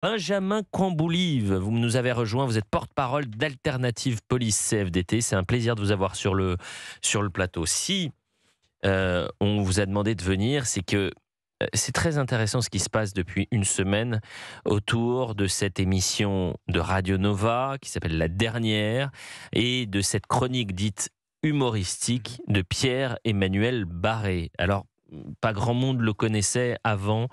Benjamin Camboulive, vous nous avez rejoint, vous êtes porte-parole d'Alternative Police CFDT. C'est un plaisir de vous avoir sur le plateau. Si on vous a demandé de venir, c'est que c'est très intéressant ce qui se passe depuis une semaine autour de cette émission de Radio Nova qui s'appelle La Dernière et de cette chronique dite humoristique de Pierre-Emmanuel Barré. Alors, pas grand monde le connaissait avant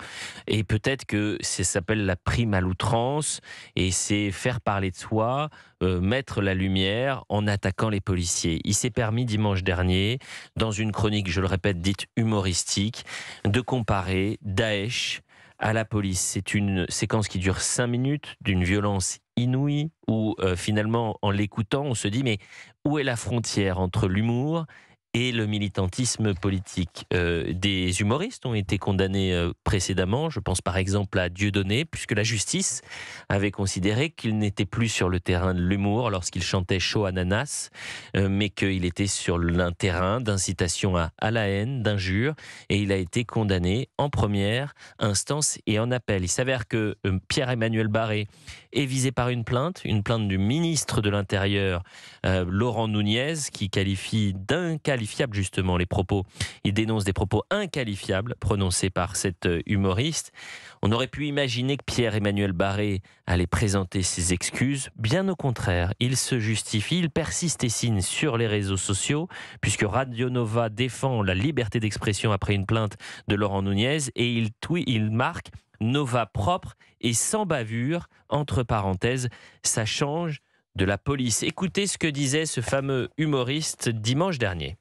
et peut-être que ça s'appelle la prime à l'outrance et c'est faire parler de soi, mettre la lumière en attaquant les policiers. Il s'est permis dimanche dernier, dans une chronique, je le répète, dite humoristique, de comparer Daesh à la police. C'est une séquence qui dure 5 minutes, d'une violence inouïe, où finalement, en l'écoutant, on se dit mais où est la frontière entre l'humour et le militantisme politique? Des humoristes ont été condamnés précédemment, je pense par exemple à Dieudonné, puisque la justice avait considéré qu'il n'était plus sur le terrain de l'humour lorsqu'il chantait Chaud Ananas, mais qu'il était sur un terrain d'incitation à la haine, d'injure, et il a été condamné en première instance et en appel. Il s'avère que Pierre-Emmanuel Barré est visé par une plainte du ministre de l'Intérieur, Laurent Nunez, qui qualifie d'inqualifiable justement les propos. Il dénonce des propos inqualifiables prononcés par cet humoriste. On aurait pu imaginer que Pierre-Emmanuel Barré allait présenter ses excuses. Bien au contraire, il se justifie, il persiste et signe sur les réseaux sociaux, puisque Radio Nova défend la liberté d'expression après une plainte de Laurent Nunez, et il marque Nova propre et sans bavure, entre parenthèses, ça change de la police. Écoutez ce que disait ce fameux humoriste dimanche dernier.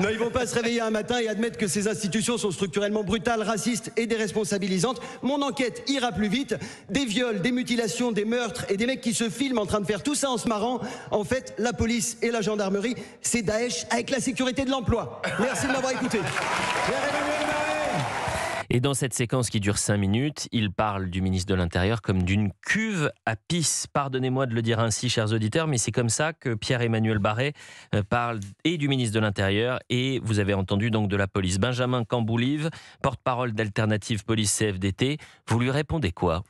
Non, ils vont pas se réveiller un matin et admettre que ces institutions sont structurellement brutales, racistes et déresponsabilisantes. Mon enquête ira plus vite. Des viols, des mutilations, des meurtres et des mecs qui se filment en train de faire tout ça en se marrant. En fait, la police et la gendarmerie, c'est Daesh avec la sécurité de l'emploi. Merci de m'avoir écouté. Et dans cette séquence qui dure 5 minutes, il parle du ministre de l'Intérieur comme d'une cuve à pisse. Pardonnez-moi de le dire ainsi, chers auditeurs, mais c'est comme ça que Pierre-Emmanuel Barré parle et du ministre de l'Intérieur et vous avez entendu donc de la police. Benjamin Camboulive, porte-parole d'Alternative Police CFDT, vous lui répondez quoi ?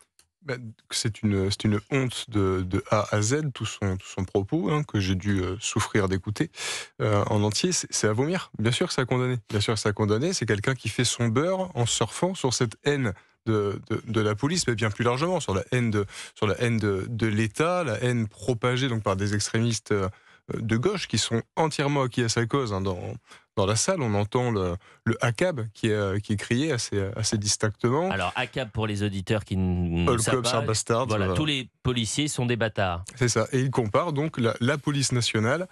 C'est une honte de A à Z, tout son propos, que j'ai dû souffrir d'écouter en entier. C'est à vomir. Bien sûr que ça a condamné. Bien sûr que ça a condamné. C'est quelqu'un qui fait son beurre en surfant sur cette haine de la police, mais bien plus largement sur la haine de l'État, la haine propagée donc par des extrémistes de gauche qui sont entièrement acquis à sa cause. Dans la salle, on entend le ACAB qui est crié assez distinctement. Alors, ACAB, pour les auditeurs qui ne savent pas, bastard, voilà, tous les policiers sont des bâtards. C'est ça. Et il compare donc la police nationale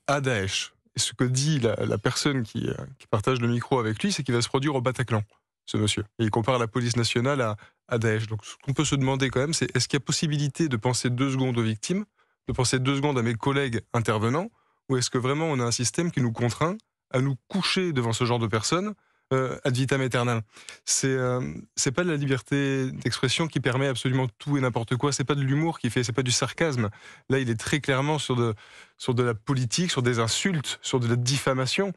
à Daesh. Et ce que dit la personne qui partage le micro avec lui, c'est qu'il va se produire au Bataclan, ce monsieur. Et il compare la police nationale à Daesh. Donc, ce qu'on peut se demander quand même, c'est est-ce qu'il y a possibilité de penser 2 secondes aux victimes, de penser 2 secondes à mes collègues intervenants, ou est-ce que vraiment on a un système qui nous contraint à nous coucher devant ce genre de personnes ad vitam aeternam. C'est pas de la liberté d'expression qui permet absolument tout et n'importe quoi. C'est pas de l'humour qui fait, c'est pas du sarcasme. Là, il est très clairement sur de la politique, sur des insultes, sur de la diffamation.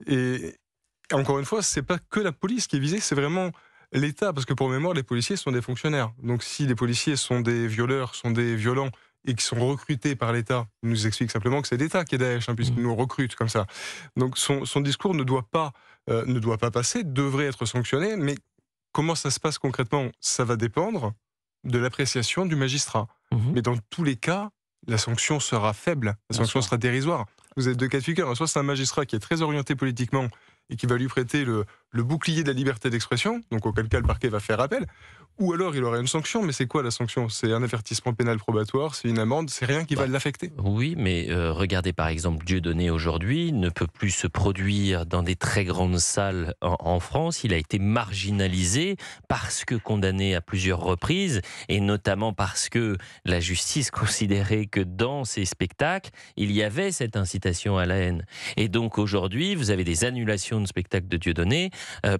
Et encore une fois, c'est pas que la police qui est visée, c'est vraiment l'État, parce que pour mémoire, les policiers sont des fonctionnaires. Donc si les policiers sont des violeurs, sont des violents, et qui sont recrutés par l'État, il nous explique simplement que c'est l'État qui est Daesh, puisqu'il nous recrute comme ça. Donc son discours ne doit pas passer, devrait être sanctionné, mais comment ça se passe concrètement ? Ça va dépendre de l'appréciation du magistrat. Mais dans tous les cas, la sanction sera faible, la sanction sera dérisoire. Vous avez 2 cas de figure. Soit c'est un magistrat qui est très orienté politiquement et qui va lui prêter le bouclier de la liberté d'expression, donc auquel cas le parquet va faire appel, ou alors il aurait une sanction, mais c'est quoi la sanction ? C'est un avertissement pénal probatoire, c'est une amende, c'est rien qui va l'affecter. Oui, mais regardez par exemple Dieudonné aujourd'hui ne peut plus se produire dans des très grandes salles en France. Il a été marginalisé parce que condamné à plusieurs reprises, et notamment parce que la justice considérait que dans ces spectacles, il y avait cette incitation à la haine. Et donc aujourd'hui, vous avez des annulations de spectacles de Dieudonné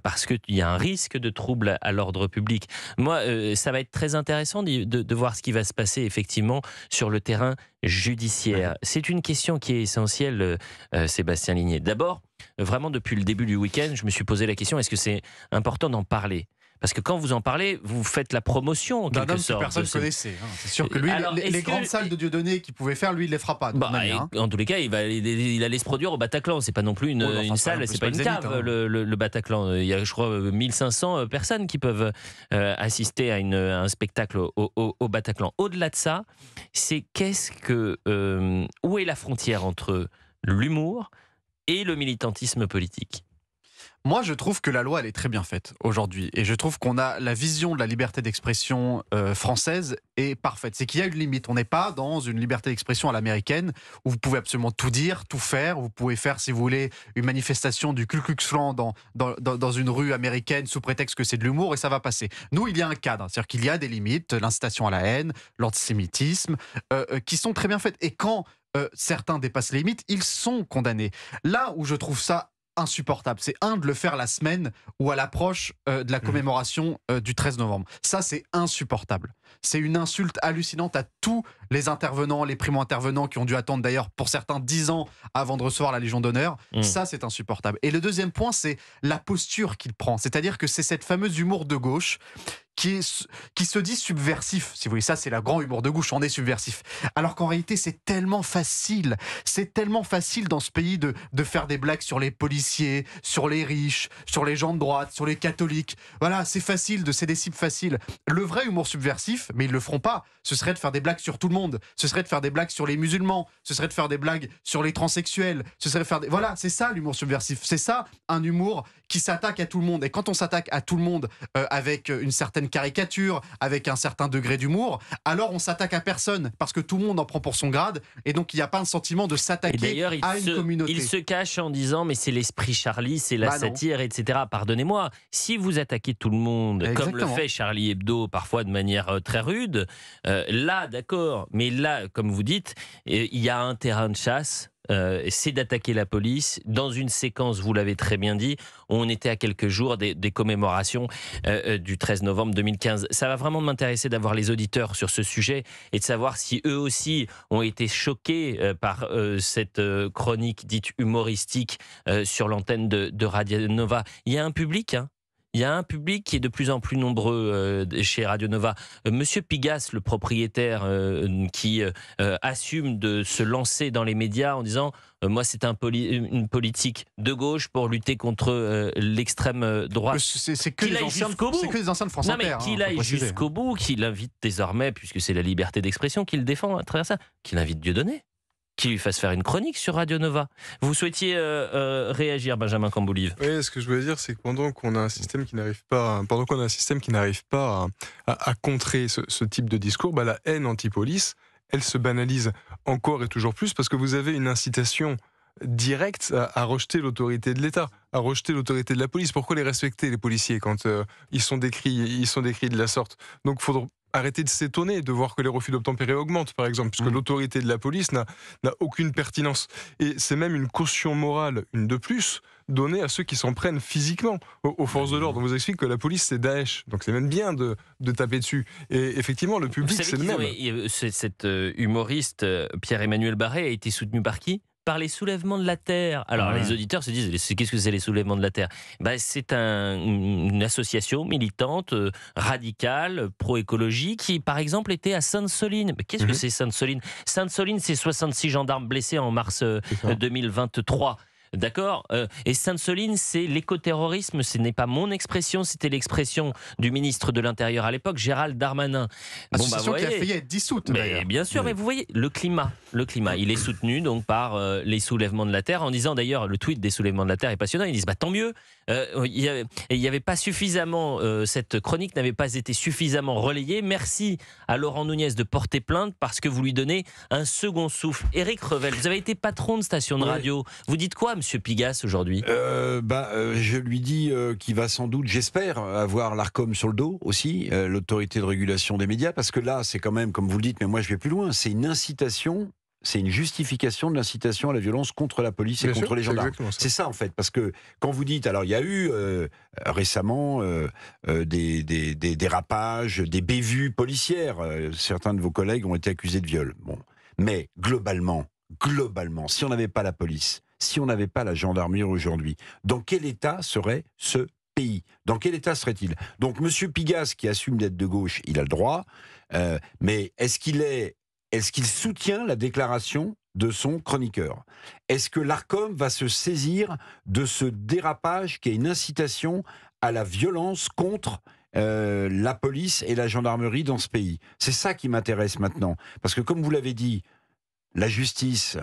parce qu'il y a un risque de trouble à l'ordre public. Moi, ça va être très intéressant de voir ce qui va se passer effectivement sur le terrain judiciaire. C'est une question qui est essentielle, Sébastien Ligné. D'abord, vraiment depuis le début du week-end, je me suis posé la question, est-ce que c'est important d'en parler ? Parce que quand vous en parlez, vous faites la promotion en D'un quelque homme que sorte. personne ne connaissait. C'est sûr que lui, Alors, les est-ce grandes que- salles de Dieudonné qu'il pouvait faire, lui, il ne les fera pas. de toute manière, hein. En tous les cas, il allait se produire au Bataclan. C'est pas non plus une, Oh, enfin, une c'est pas non salle, plus c'est pas une le Zénith, cave, hein. le Bataclan. Il y a, je crois, 1500 personnes qui peuvent assister à un spectacle au Bataclan. Au-delà de ça, c'est où est la frontière entre l'humour et le militantisme politique? Moi, je trouve que la loi, elle est très bien faite aujourd'hui. Et je trouve qu'on a la vision de la liberté d'expression française est parfaite. C'est qu'il y a une limite. On n'est pas dans une liberté d'expression à l'américaine où vous pouvez absolument tout dire, tout faire. Vous pouvez faire, si vous voulez, une manifestation du Ku Klux Klan dans une rue américaine sous prétexte que c'est de l'humour et ça va passer. Nous, il y a un cadre. C'est-à-dire qu'il y a des limites, l'incitation à la haine, l'antisémitisme, qui sont très bien faites. Et quand certains dépassent les limites, ils sont condamnés. Là où je trouve ça insupportable, c'est de le faire la semaine ou à l'approche de la commémoration du 13 novembre. Ça, c'est insupportable. C'est une insulte hallucinante à tous les intervenants, les primo-intervenants qui ont dû attendre d'ailleurs pour certains 10 ans avant de recevoir la Légion d'honneur. Ça, c'est insupportable. Et le deuxième point, c'est la posture qu'il prend. C'est-à-dire que c'est cette fameuse humour de gauche qui se dit subversif, si vous voulez. Ça, c'est la grande humour de gauche, on est subversif. Alors qu'en réalité, c'est tellement facile dans ce pays de faire des blagues sur les policiers, sur les riches, sur les gens de droite, sur les catholiques. Voilà, c'est facile, c'est des cibles faciles. Le vrai humour subversif, mais ils le feront pas, ce serait de faire des blagues sur tout le monde, ce serait de faire des blagues sur les musulmans, ce serait de faire des blagues sur les transsexuels, ce serait de faire Voilà, c'est ça l'humour subversif, c'est ça un humour qui s'attaque à tout le monde. Et quand on s'attaque à tout le monde avec une certaine caricature, avec un certain degré d'humour, alors on s'attaque à personne, parce que tout le monde en prend pour son grade, et donc il n'y a pas un sentiment de s'attaquer à une communauté. Il se cache en disant mais c'est l'esprit Charlie, c'est la satire, etc. Pardonnez-moi, si vous attaquez tout le monde, comme le fait Charlie Hebdo, parfois de manière très rude, là d'accord, mais là, comme vous dites, il y a un terrain de chasse. C'est d'attaquer la police dans une séquence, vous l'avez très bien dit, où on était à quelques jours des commémorations du 13 novembre 2015. Ça va vraiment m'intéresser d'avoir les auditeurs sur ce sujet et de savoir si eux aussi ont été choqués par cette chronique dite humoristique sur l'antenne de Radio Nova. Il y a un public, hein. Il y a un public qui est de plus en plus nombreux chez Radio Nova. Monsieur Pigasse, le propriétaire, qui assume de se lancer dans les médias en disant moi, c'est une politique de gauche pour lutter contre l'extrême droite. C'est que les anciens de France Inter. Non, mais qu'il aille jusqu'au bout, qu'il invite désormais, puisque c'est la liberté d'expression qu'il défend à travers ça, qu'il invite Dieudonné, qu'il lui fasse faire une chronique sur Radio Nova. Vous souhaitiez réagir, Benjamin Camboulive? Oui, ce que je voulais dire, c'est que pendant qu'on a un système qui n'arrive pas à contrer ce type de discours, la haine anti-police, elle se banalise encore et toujours plus, parce que vous avez une incitation directe à rejeter l'autorité de l'État, à rejeter l'autorité de la police. Pourquoi les respecter, les policiers, quand ils sont décrits de la sorte? Donc il faudra arrêter de s'étonner de voir que les refus d'obtempérer augmentent, par exemple, puisque l'autorité de la police n'a aucune pertinence. Et c'est même une caution morale, une de plus, donnée à ceux qui s'en prennent physiquement aux forces de l'ordre. On vous explique que la police, c'est Daesh. Donc c'est même bien de taper dessus. Et effectivement, le public, c'est le même. Cet humoriste, Pierre-Emmanuel Barré, a été soutenu par qui? Par les soulèvements de la Terre. Alors les auditeurs se disent, qu'est-ce que c'est les soulèvements de la Terre? C'est une association militante, radicale, pro-écologie, qui par exemple était à Sainte-Soline. Mais qu'est-ce que c'est Sainte-Soline? Sainte-Soline, c'est 66 gendarmes blessés en mars 2023. D'accord. Et Sainte-Soline, c'est l'écoterrorisme. Ce n'est pas mon expression, c'était l'expression du ministre de l'Intérieur à l'époque, Gérald Darmanin. Association qui a failli être dissoute. Mais bien sûr, mais vous voyez, le climat, il est soutenu donc par les soulèvements de la Terre, en disant d'ailleurs, le tweet des soulèvements de la Terre est passionnant. Ils disent tant mieux. Il y avait pas suffisamment, cette chronique n'avait pas été suffisamment relayée. Merci à Laurent Nunez de porter plainte parce que vous lui donnez un second souffle. Éric Revel, vous avez été patron de station de radio. Vous dites quoi, Monsieur Pigasse, aujourd'hui? Je lui dis qu'il va sans doute, j'espère, avoir l'ARCOM sur le dos aussi, l'autorité de régulation des médias, parce que là, c'est quand même, comme vous le dites, mais moi je vais plus loin, c'est une incitation. C'est une justification de l'incitation à la violence contre la police et contre les gendarmes. C'est ça en fait, parce que quand vous dites, alors il y a eu récemment des dérapages, des bévues policières. Certains de vos collègues ont été accusés de viol. Bon, mais globalement, si on n'avait pas la police, si on n'avait pas la gendarmerie aujourd'hui, dans quel état serait ce pays. Dans quel état serait-il? Donc M. Pigasse, qui assume d'être de gauche, il a le droit, mais est-ce qu'il soutient la déclaration de son chroniqueur? Est-ce que l'Arcom va se saisir de ce dérapage qui est une incitation à la violence contre la police et la gendarmerie dans ce pays? C'est ça qui m'intéresse maintenant. Parce que comme vous l'avez dit, la justice,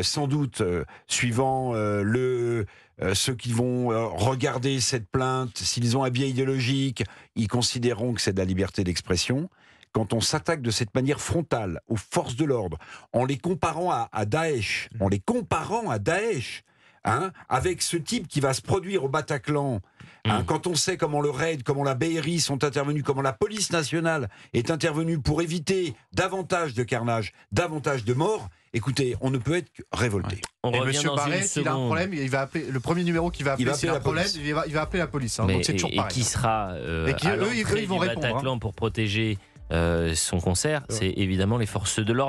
sans doute, suivant ceux qui vont regarder cette plainte, s'ils ont un biais idéologique, ils considéreront que c'est de la liberté d'expression. Quand on s'attaque de cette manière frontale aux forces de l'ordre, en les comparant à Daesh, hein, avec ce type qui va se produire au Bataclan, hein, quand on sait comment le RAID, comment la BRI sont intervenus, comment la police nationale est intervenue pour éviter davantage de carnage, davantage de morts, écoutez, on ne peut être que révolté. Ouais. On et revient Monsieur dans Barret, une s'il a un seconde. problème, il va appeler le premier numéro qu'il va appeler. S'il a un problème, il va appeler la police. Hein, donc c'est toujours pareil. Et qui sera Et qui, à eux, ils l'entrée vont du répondre, Bataclan pour protéger son concert, c'est évidemment les forces de l'ordre.